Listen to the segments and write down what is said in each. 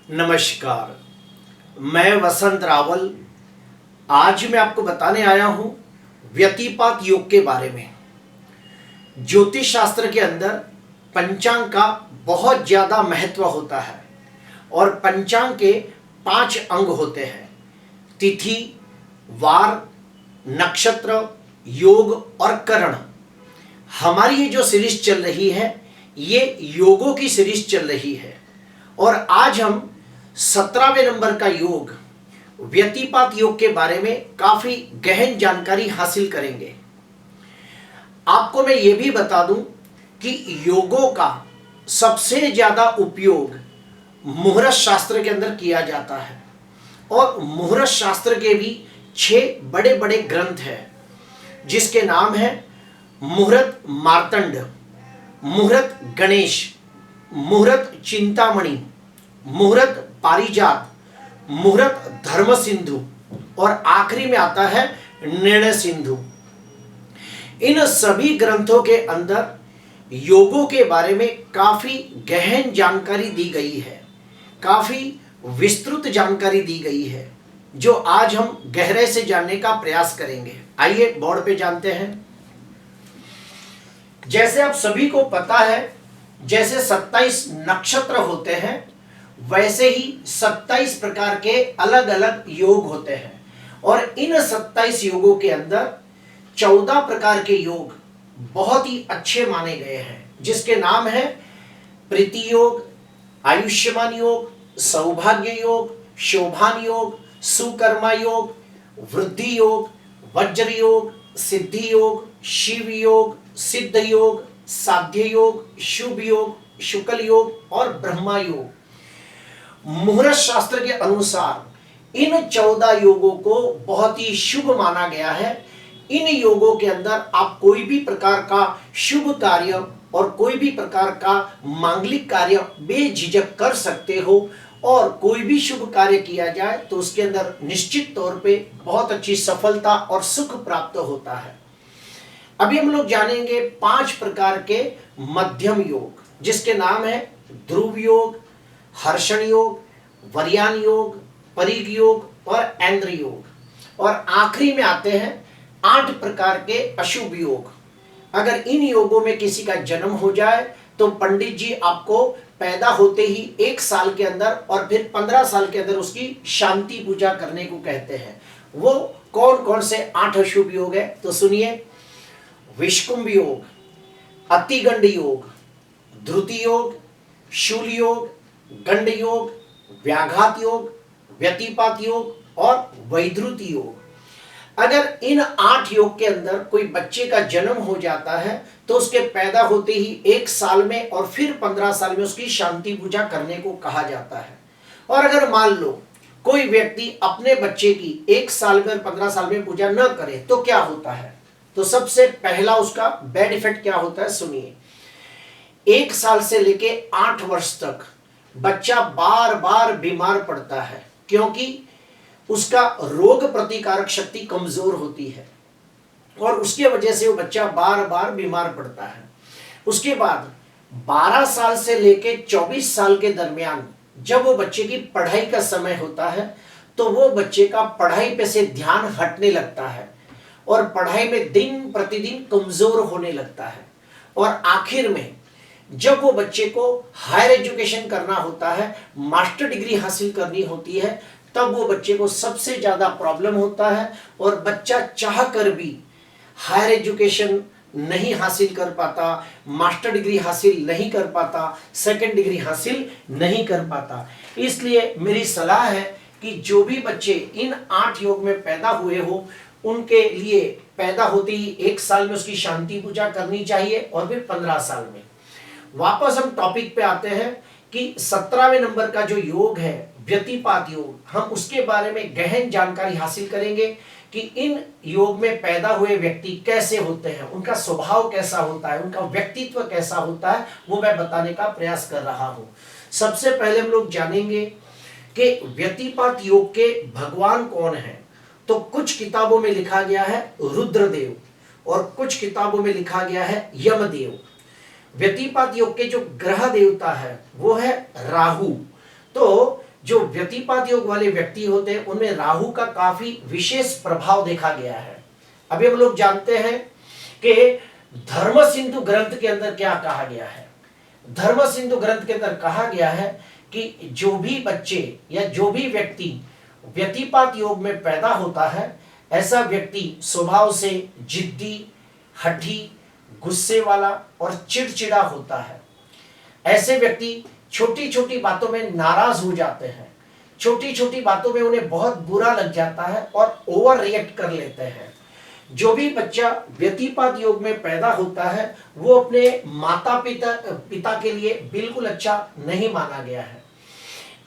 नमस्कार, मैं वसंत रावल। आज मैं आपको बताने आया हूं व्यतिपात योग के बारे में। ज्योतिष शास्त्र के अंदर पंचांग का बहुत ज़्यादा महत्व होता है और पंचांग के 5 अंग होते हैं: तिथि, वार, नक्षत्र, योग और करण। हमारी ये जो सीरीज चल रही है ये योगों की सीरीज चल रही है और आज हम 17वें नंबर का योग व्यतिपात योग के बारे में काफी गहन जानकारी हासिल करेंगे। आपको मैं ये भी बता दूं कि योगों का सबसे ज्यादा उपयोग मुहूर्त शास्त्र के अंदर किया जाता है और मुहूर्त शास्त्र के भी 6 बड़े बड़े ग्रंथ हैं जिसके नाम है मुहूर्त मार्तंड, मुहूर्त गणेश, मुहूर्त चिंतामणि, मुहूर्त पारिजात, मुहूर्त धर्म सिंधु और आखिरी में आता है निर्णय सिंधु। इन सभी ग्रंथों के अंदर योगों के बारे में काफी गहन जानकारी दी गई है, काफी विस्तृत जानकारी दी गई है जो आज हम गहराई से जानने का प्रयास करेंगे। आइए बोर्ड पे जानते हैं। जैसे आप सभी को पता है, जैसे 27 नक्षत्र होते हैं वैसे ही 27 प्रकार के अलग अलग योग होते हैं और इन 27 योगों के अंदर 14 प्रकार के योग बहुत ही अच्छे माने गए हैं जिसके नाम है प्रीति योग, आयुष्मान योग, सौभाग्य योग, शोभान योग, सुकर्मा योग, वृद्धि योग, वज्र योग, सिद्धि योग, शिव योग, सिद्ध योग, साध्य योग, शुभ योग, शुक्ल योग और ब्रह्मा योग। मुहूर्त शास्त्र के अनुसार इन 14 योगों को बहुत ही शुभ माना गया है। इन योगों के अंदर आप कोई भी प्रकार का शुभ कार्य और कोई भी प्रकार का मांगलिक कार्य बेझिझक कर सकते हो और कोई भी शुभ कार्य किया जाए तो उसके अंदर निश्चित तौर पे बहुत अच्छी सफलता और सुख प्राप्त होता है। अभी हम लोग जानेंगे 5 प्रकार के मध्यम योग जिसके नाम है ध्रुव योग, हर्षण योग, वर्यान योग, परिग योग और ऐन्द्र योग और आखिरी में आते हैं 8 प्रकार के अशुभ योग। अगर इन योगों में किसी का जन्म हो जाए तो पंडित जी आपको पैदा होते ही 1 साल के अंदर और फिर 15 साल के अंदर उसकी शांति पूजा करने को कहते हैं। वो कौन कौन से 8 अशुभ योग है तो सुनिए। विषकुंभ योग, अतिगंड योग, ध्रुति योग, शूल योग, गंड योग, व्याघात योग, व्यतिपात योग और वैधृति योग। अगर इन 8 योग के अंदर कोई बच्चे का जन्म हो जाता है तो उसके पैदा होते ही 1 साल में और फिर 15 साल में उसकी शांति पूजा करने को कहा जाता है। और अगर मान लो कोई व्यक्ति अपने बच्चे की 1 साल में और 15 साल में पूजा न करे तो क्या होता है? तो सबसे पहला उसका बैड इफेक्ट क्या होता है सुनिए। 1 साल से लेके 8 वर्ष तक बच्चा बार बार बीमार पड़ता है क्योंकि उसका रोग प्रतिकारक शक्ति कमजोर होती है और उसके वजह से वो बच्चा बार बार बीमार पड़ता है। उसके बाद 12 साल से लेके 24 साल के दरमियान जब वो बच्चे की पढ़ाई का समय होता है तो वो बच्चे का पढ़ाई पे से ध्यान हटने लगता है और पढ़ाई में दिन प्रतिदिन कमजोर होने लगता है और आखिर में जब वो बच्चे को हायर एजुकेशन करना होता है, मास्टर डिग्री हासिल करनी होती है, तब वो बच्चे को सबसे ज्यादा प्रॉब्लम होता है और बच्चा चाह कर भी हायर एजुकेशन नहीं हासिल कर पाता, मास्टर डिग्री हासिल नहीं कर पाता, सेकंड डिग्री हासिल नहीं कर पाता। इसलिए मेरी सलाह है कि जो भी बच्चे इन 8 योग में पैदा हुए हो उनके लिए पैदा होते ही 1 साल में उसकी शांति पूजा करनी चाहिए और फिर 15 साल में। वापस हम टॉपिक पे आते हैं कि 17वें नंबर का जो योग है व्यतिपात योग, हम उसके बारे में गहन जानकारी हासिल करेंगे कि इन योग में पैदा हुए व्यक्ति कैसे होते हैं, उनका स्वभाव कैसा होता है, उनका व्यक्तित्व कैसा होता है, वो मैं बताने का प्रयास कर रहा हूं। सबसे पहले हम लोग जानेंगे कि व्यतिपात योग के भगवान कौन है। तो कुछ किताबों में लिखा गया है रुद्रदेव और कुछ किताबों में लिखा गया है यमदेव। व्यतिपात योग के जो ग्रह देवता है वो है राहु। तो जो व्यतिपात योग वाले व्यक्ति होते हैं उनमें राहु का काफी विशेष प्रभाव देखा गया है। अभी हम लोग जानते हैं कि धर्म सिंधु ग्रंथ के अंदर क्या कहा गया है। धर्म सिंधु ग्रंथ के अंदर कहा गया है कि जो भी बच्चे या जो भी व्यक्ति व्यतिपात योग में पैदा होता है, ऐसा व्यक्ति स्वभाव से जिद्दी, हठी, गुस्से वाला और चिड़चिड़ा होता है। ऐसे व्यक्ति छोटी छोटी बातों में नाराज हो जाते हैं, छोटी छोटी बातों में उन्हें बहुत बुरा लग जाता है और ओवर रिएक्ट कर लेते हैं। जो भी बच्चा व्यतिपात योग में पैदा होता है वो अपने माता पिता के लिए बिल्कुल अच्छा नहीं माना गया है।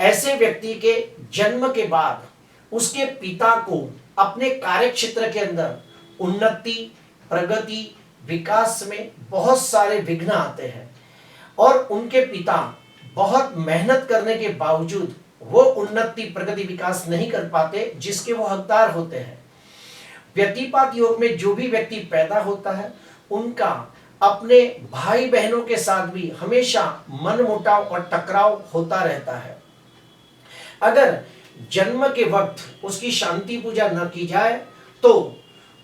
ऐसे व्यक्ति के जन्म के बाद उसके पिता को अपने कार्य क्षेत्र के अंदर उन्नति, प्रगति, विकास में बहुत सारे विघ्न आते हैं और उनके पिता बहुत मेहनत करने के बावजूद वो उन्नति, प्रगति, विकास नहीं कर पाते जिसके वो हकदार होते हैं। व्यतिपात योग में जो भी व्यक्ति पैदा होता है उनका अपने भाई बहनों के साथ भी हमेशा मनमुटाव और टकराव होता रहता है। अगर जन्म के वक्त उसकी शांति पूजा न की जाए तो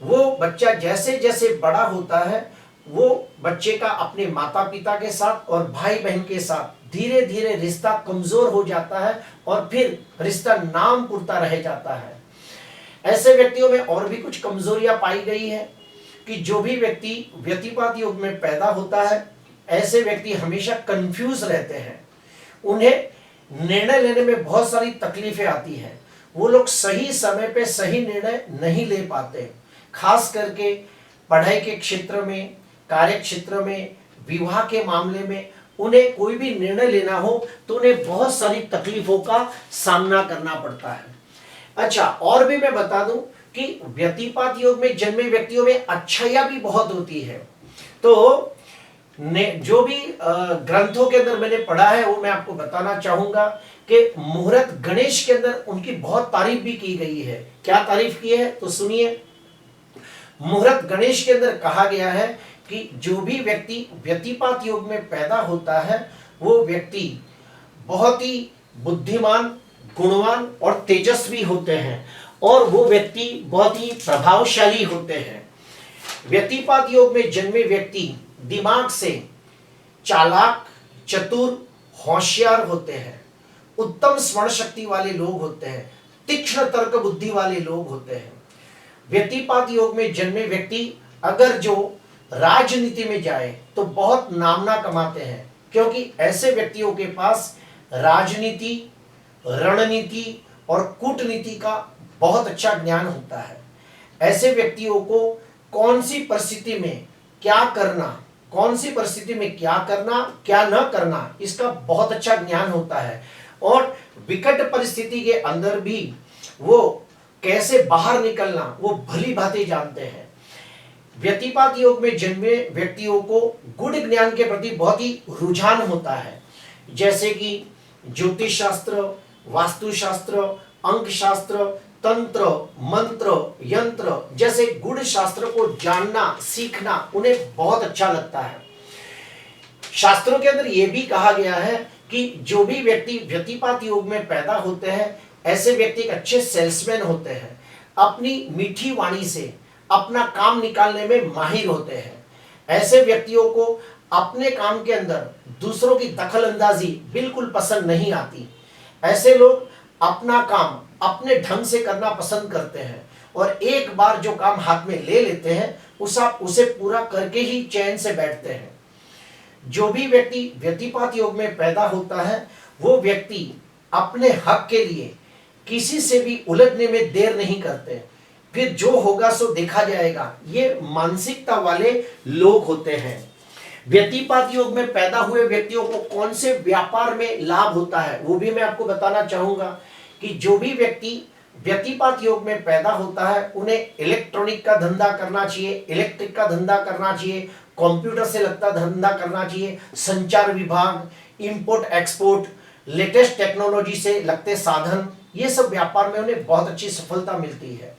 वो बच्चा जैसे जैसे बड़ा होता है वो बच्चे का अपने माता पिता के साथ और भाई बहन के साथ धीरे धीरे रिश्ता कमजोर हो जाता है और फिर रिश्ता नाम पुरता रह जाता है। ऐसे व्यक्तियों में और भी कुछ कमजोरियां पाई गई है कि जो भी व्यक्ति व्यतिपात योग में पैदा होता है ऐसे व्यक्ति हमेशा कंफ्यूज रहते हैं। उन्हें निर्णय लेने में बहुत सारी तकलीफें आती हैं। वो लोग सही समय पे सही निर्णय नहीं ले पाते। खास करके पढ़ाई के क्षेत्र में, कार्य क्षेत्र में, विवाह के मामले में उन्हें कोई भी निर्णय लेना हो तो उन्हें बहुत सारी तकलीफों का सामना करना पड़ता है। अच्छा, और भी मैं बता दूं कि व्यतिपात योग में जन्मे व्यक्तियों में अच्छाइयां भी बहुत होती है। तो जो भी ग्रंथों के अंदर मैंने पढ़ा है वो मैं आपको बताना चाहूंगा कि मुहूर्त गणेश के अंदर उनकी बहुत तारीफ भी की गई है। क्या तारीफ की है तो सुनिए। मुहूर्त गणेश के अंदर कहा गया है कि जो भी व्यक्ति व्यतिपात योग में पैदा होता है वो व्यक्ति बहुत ही बुद्धिमान, गुणवान और तेजस्वी होते हैं और वो व्यक्ति बहुत ही प्रभावशाली होते हैं। व्यतिपात योग में जन्मे व्यक्ति दिमाग से चालाक, चतुर, होशियार होते हैं, उत्तम स्मरण शक्ति वाले लोग होते हैं, तीक्ष्ण तर्क बुद्धि वाले लोग होते हैं। व्यतिपात योग में जन्मे व्यक्ति अगर जो राजनीति में जाए तो बहुत नामना कमाते हैं, क्योंकि ऐसे व्यक्तियों के पास राजनीति, रणनीति और कूटनीति का बहुत अच्छा ज्ञान होता है। ऐसे व्यक्तियों को कौन सी परिस्थिति में क्या करना, कौन सी परिस्थिति में क्या करना, क्या न करना, इसका बहुत अच्छा ज्ञान होता है और विकट परिस्थिति के अंदर भी वो कैसे बाहर निकलना वो भली भांति जानते हैं। व्यतिपात योग में जन्मे व्यक्तियों को गुण ज्ञान के प्रति बहुत ही रुझान होता है, जैसे कि ज्योतिष शास्त्र, वास्तुशास्त्र, अंक शास्त्र, तंत्र, मंत्र, यंत्र जैसे गुण शास्त्र को जानना, सीखना उन्हें बहुत अच्छा लगता है। शास्त्रों के अंदर यह भी कहा गया है कि जो भी व्यक्ति व्यतिपात योग में पैदा होते हैं ऐसे व्यक्ति एक अच्छे सेल्समैन होते हैं, अपनी मीठी वाणी से अपना काम निकालने में माहिर होते हैं। ऐसे व्यक्तियों को अपने काम के अंदर दूसरों की दखलंदाजी बिल्कुल पसंद नहीं आती। ऐसे लोग अपना काम अपने ढंग से करना पसंद करते हैं और एक बार जो काम हाथ में ले लेते हैं उसे पूरा करके ही चैन से बैठते हैं। जो भी व्यक्ति व्यतिपात योग में पैदा होता है वो व्यक्ति अपने हक के लिए किसी से भी उलझने में देर नहीं करते, फिर जो होगा सो देखा जाएगा, ये मानसिकता वाले लोग होते हैं। व्यतिपात योग में पैदा हुए व्यक्तियों को कौन से व्यापार में लाभ होता है वो भी मैं आपको बताना चाहूंगा कि जो भी व्यक्ति व्यतिपात योग में पैदा होता है उन्हें इलेक्ट्रॉनिक का धंधा करना चाहिए, इलेक्ट्रिक का धंधा करना चाहिए, कंप्यूटर से लगता धंधा करना चाहिए, संचार विभाग, इंपोर्ट एक्सपोर्ट, लेटेस्ट टेक्नोलॉजी से लगते साधन, ये सब व्यापार में उन्हें बहुत अच्छी सफलता मिलती है।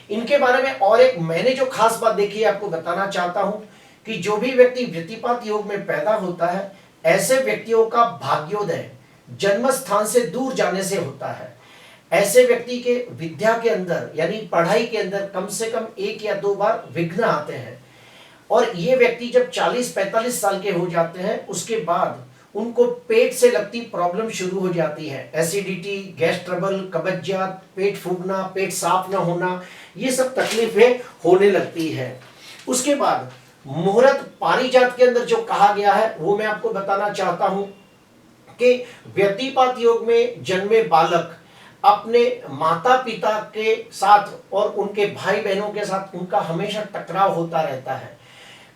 इनके बारे में और एक मैंने जो खास बात देखी है आपको बताना चाहता हूं कि जो भी व्यक्ति व्यतिपात योग में पैदा होता है ऐसे व्यक्तियों का भाग्योदय जन्म स्थान से दूर जाने से होता है। ऐसे व्यक्ति के विद्या के अंदर यानी पढ़ाई के अंदर कम से कम 1 या 2 बार विघ्न आते हैं। और ये व्यक्ति जब 40-45 साल के हो जाते हैं उसके बाद उनको पेट से लगती प्रॉब्लम शुरू हो जाती है। एसिडिटी, गैस ट्रबल, कब्जियत, पेट फूलना, पेट साफ ना होना, ये सब तकलीफें होने लगती है। उसके बाद मुहूर्त पारिजात के अंदर जो कहा गया है वो मैं आपको बताना चाहता हूं कि व्यतिपात योग में जन्मे बालक अपने माता पिता के साथ और उनके भाई बहनों के साथ उनका हमेशा टकराव होता रहता है।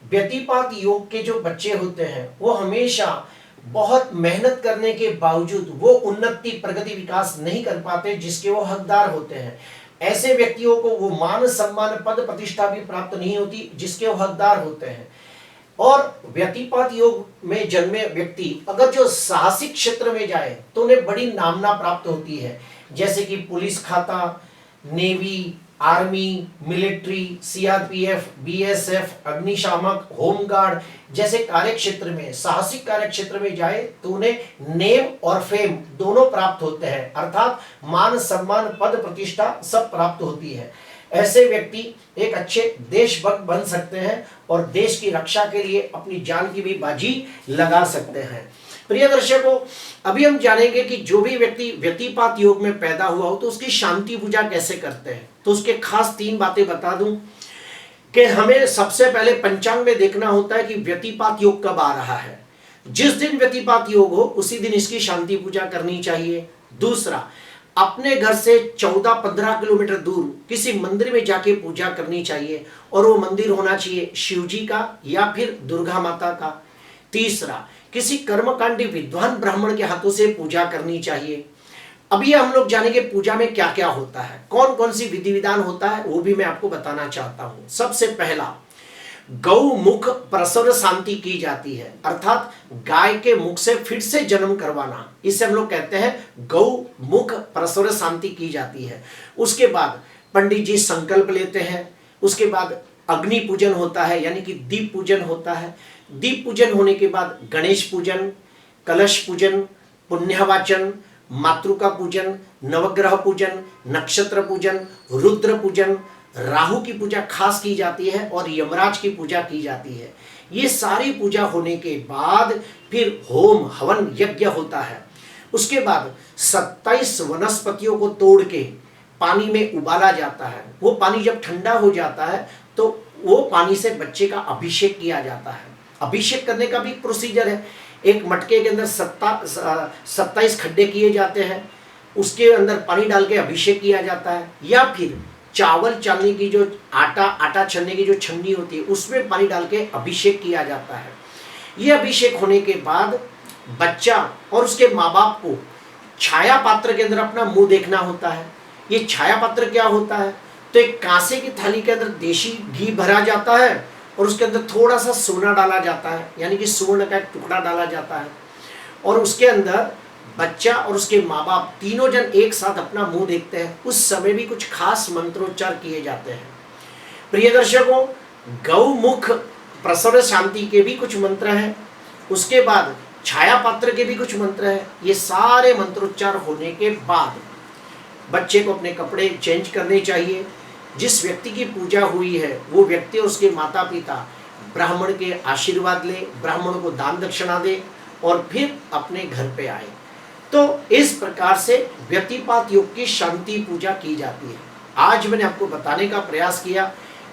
व्यतिपात योग के जो बच्चे होते हैं वो हमेशा बहुत मेहनत करने के बावजूद वो उन्नति, प्रगति, विकास नहीं कर पाते जिसके वो हकदार होते हैं। ऐसे व्यक्तियों को वो मान, सम्मान, पद, प्रतिष्ठा भी प्राप्त नहीं होती जिसके वो हकदार होते हैं। और व्यतिपात योग में जन्मे व्यक्ति अगर जो साहसिक क्षेत्र में जाए तो उन्हें बड़ी नामना प्राप्त होती है, जैसे कि पुलिस खाता, navy, army, military, CRPF, BSF, अग्निशामक, होमगार्ड जैसे कार्य क्षेत्र में, साहसिक कार्य क्षेत्र में जाए तो उन्हें नेम और फेम दोनों प्राप्त होते हैं, अर्थात मान, सम्मान, पद, प्रतिष्ठा सब प्राप्त होती है। ऐसे व्यक्ति एक अच्छे देशभक्त बन सकते हैं और देश की रक्षा के लिए अपनी जान की भी बाजी लगा सकते हैं। प्रिय दर्शकों, अभी हम जानेंगे कि जो भी व्यक्ति व्यतिपात योग में पैदा हुआ हो तो उसकी शांति पूजा कैसे करते हैं। तो उसके खास 3 बातें बता दूं कि हमें सबसे पहले पंचांग में देखना होता है कि व्यतिपात योग कब आ रहा है। जिस दिन व्यतिपात योग हो उसी दिन इसकी शांति पूजा करनी चाहिए। दूसरा, अपने घर से 14-15 किलोमीटर दूर किसी मंदिर में जाके पूजा करनी चाहिए और वो मंदिर होना चाहिए शिव जी का या फिर दुर्गा माता का। तीसरा, किसी कर्मकांडी विद्वान ब्राह्मण के हाथों से पूजा करनी चाहिए। अभी हम लोग जानेंगे पूजा में क्या क्या होता है, कौन कौन सी विधि विधान होता है, वो भी मैं आपको बताना चाहता हूं। सबसे पहला, गौ मुख प्रसव शांति की जाती है, अर्थात गाय के मुख से फिर से जन्म करवाना, इसे हम लोग कहते हैं गौ मुख प्रसव शांति की जाती है। उसके बाद पंडित जी संकल्प लेते हैं। उसके बाद अग्नि पूजन होता है यानी कि दीप पूजन होता है। दीप पूजन होने के बाद गणेश पूजन, कलश पूजन, पुण्यवाचन, मातृका पूजन, नवग्रह पूजन, नक्षत्र पूजन, रुद्र पूजन, राहु की पूजा खास की जाती है और यमराज की पूजा की जाती है। ये सारी पूजा होने के बाद फिर होम हवन यज्ञ होता है। उसके बाद 27 वनस्पतियों को तोड़ के पानी में उबाला जाता है। वो पानी जब ठंडा हो जाता है तो वो पानी से बच्चे का अभिषेक किया जाता है। अभिषेक करने का भी प्रोसीजर है। एक मटके के अंदर 27 खड्डे किए जाते हैं, उसके अंदर पानी डाल के अभिषेक किया जाता है। या फिर चावल चालने की जो आटा छनने की जो छन्नी होती है उसमें पानी डाल के अभिषेक किया जाता है। ये अभिषेक होने के बाद बच्चा और उसके माँ बाप को छाया पात्र के अंदर अपना मुंह देखना होता है। ये छाया पात्र क्या होता है? तो एक कांसे की थाली के अंदर देशी घी भरा जाता है और उसके अंदर थोड़ा सा सोना डाला जाता है, यानी कि स्वर्ण का एक टुकड़ा डाला जाता है। और उसके अंदर बच्चा और उसके माँ बाप तीनों जन एक साथ अपना मुंह देखते हैं। उस समय भी कुछ खास मंत्रोच्चार किए जाते हैं। प्रिय दर्शकों, गौमुख प्रसव शांति के भी कुछ मंत्र हैं। उसके बाद छाया पात्र के भी कुछ मंत्र हैं। ये सारे मंत्रोच्चार होने के बाद बच्चे को अपने कपड़े चेंज करने चाहिए। जिस व्यक्ति की पूजा हुई है वो व्यक्ति और उसके माता पिता ब्राह्मण के आशीर्वाद ले, ब्राह्मण को दान दक्षिणा दे और फिर अपने घर पे आए। तो इस प्रकार से व्यतिपात योग की शांति पूजा की जाती है। आज मैंने आपको बताने का प्रयास किया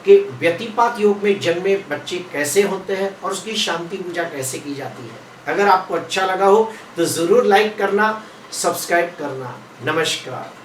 कि व्यतिपात योग में जन्मे बच्चे कैसे होते हैं और उसकी शांति पूजा कैसे की जाती है। अगर आपको अच्छा लगा हो तो जरूर लाइक करना, सब्सक्राइब करना। नमस्कार।